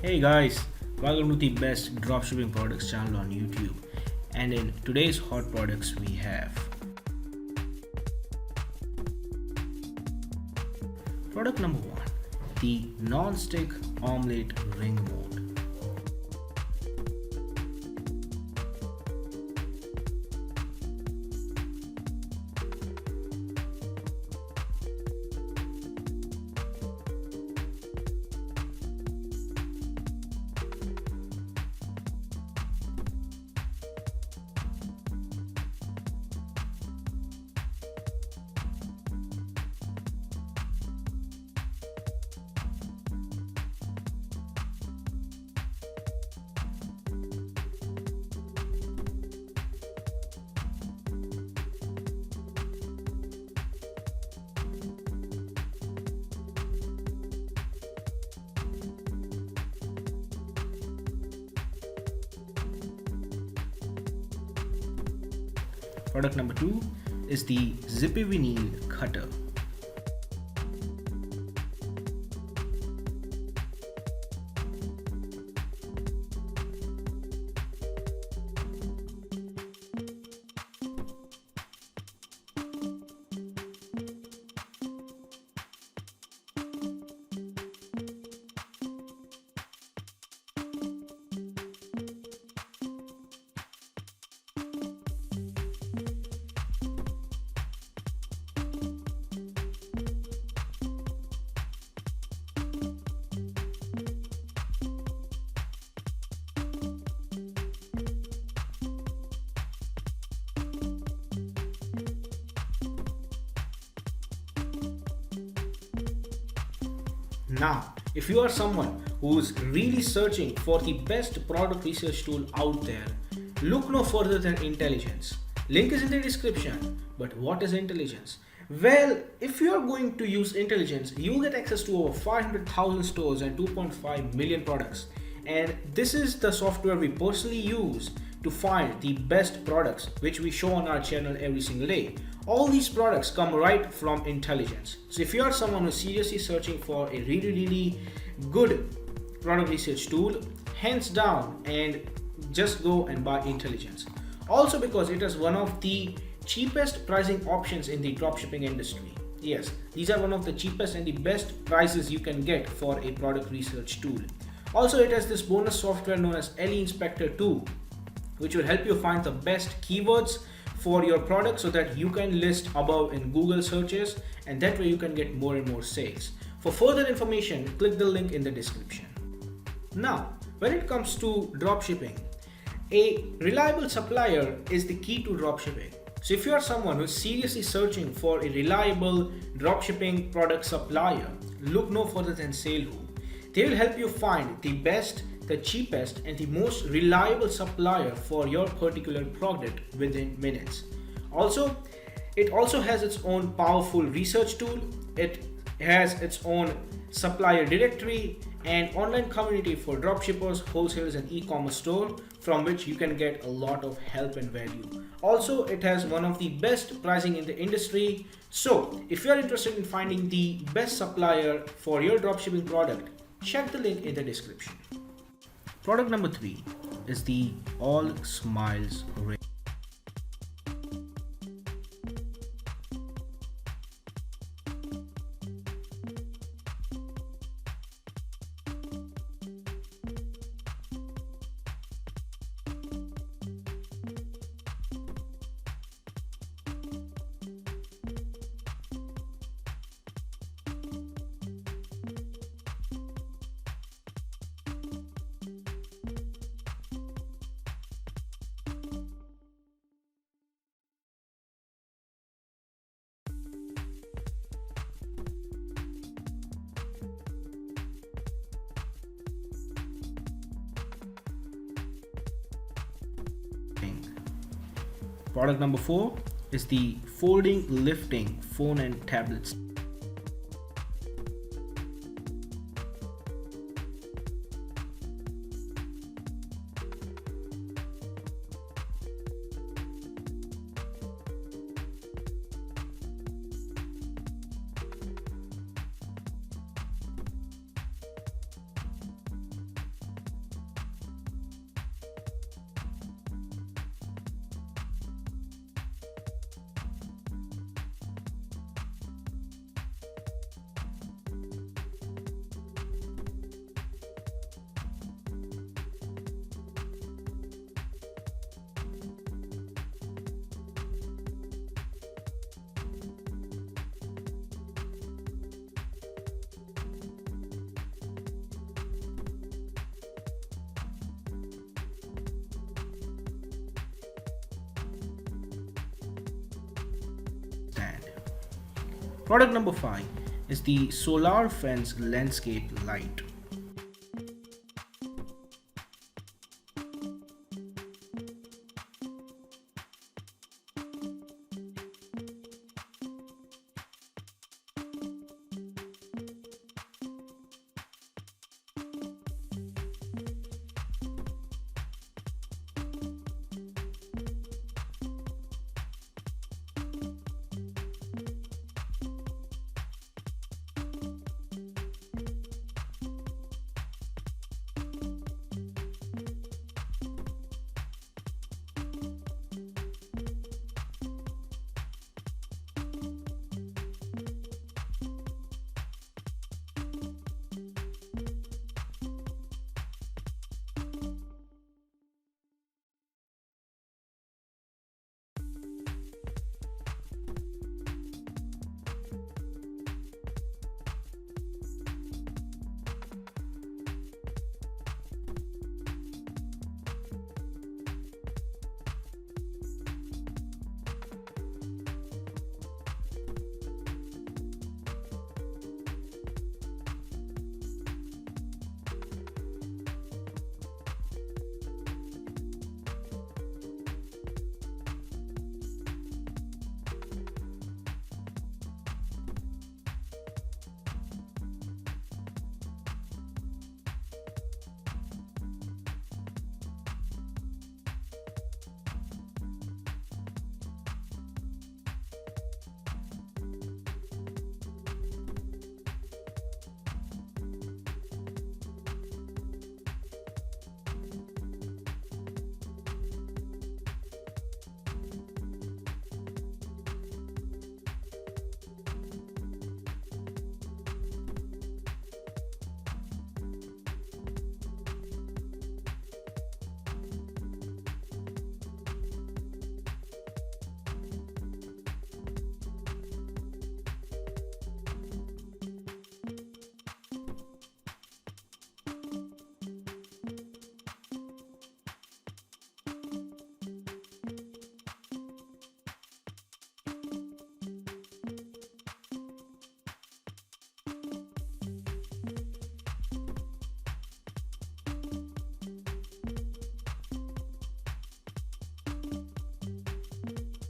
Hey guys, welcome to the best dropshipping products channel on YouTube. And in today's hot products, we have product number one, the non-stick omelette ring mode. Product number two is the ZIPPY vinyl cutter. Now, if you are someone who's really searching for the best product research tool out there, look no further than Intelligence. Link is in the description. But what is Intelligence? Well, if you are going to use Intelligence, you'll get access to over 500,000 stores and 2.5 million products. And this is the software we personally use to find the best products which we show on our channel every single day. All these products come right from Intelligence. So if you are someone who's seriously searching for a really good product research tool, hands down and just go and buy Intelligence. Also because it is one of the cheapest pricing options in the dropshipping industry. Yes, these are one of the cheapest and the best prices you can get for a product research tool. Also, it has this bonus software known as LE Inspector 2, which will help you find the best keywords for your product so that you can list above in Google searches, and that way you can get more and more sales. For further information, click the link in the description. Now, when it comes to dropshipping, a reliable supplier is the key to dropshipping. So if you are someone who is seriously searching for a reliable dropshipping product supplier, look no further than SaleWho. They will help you find the best, the cheapest and the most reliable supplier for your particular product within minutes. Also, it also has its own powerful research tool. It has its own supplier directory and online community for dropshippers, wholesalers and e-commerce store from which you can get a lot of help and value. Also, it has one of the best pricing in the industry. So if you are interested in finding the best supplier for your dropshipping product, check the link in the description. Product number three is the All Smiles ring. Product number four is the folding lifting phone and tablets. stand. Product number 5 is the Solar Fence Landscape Light.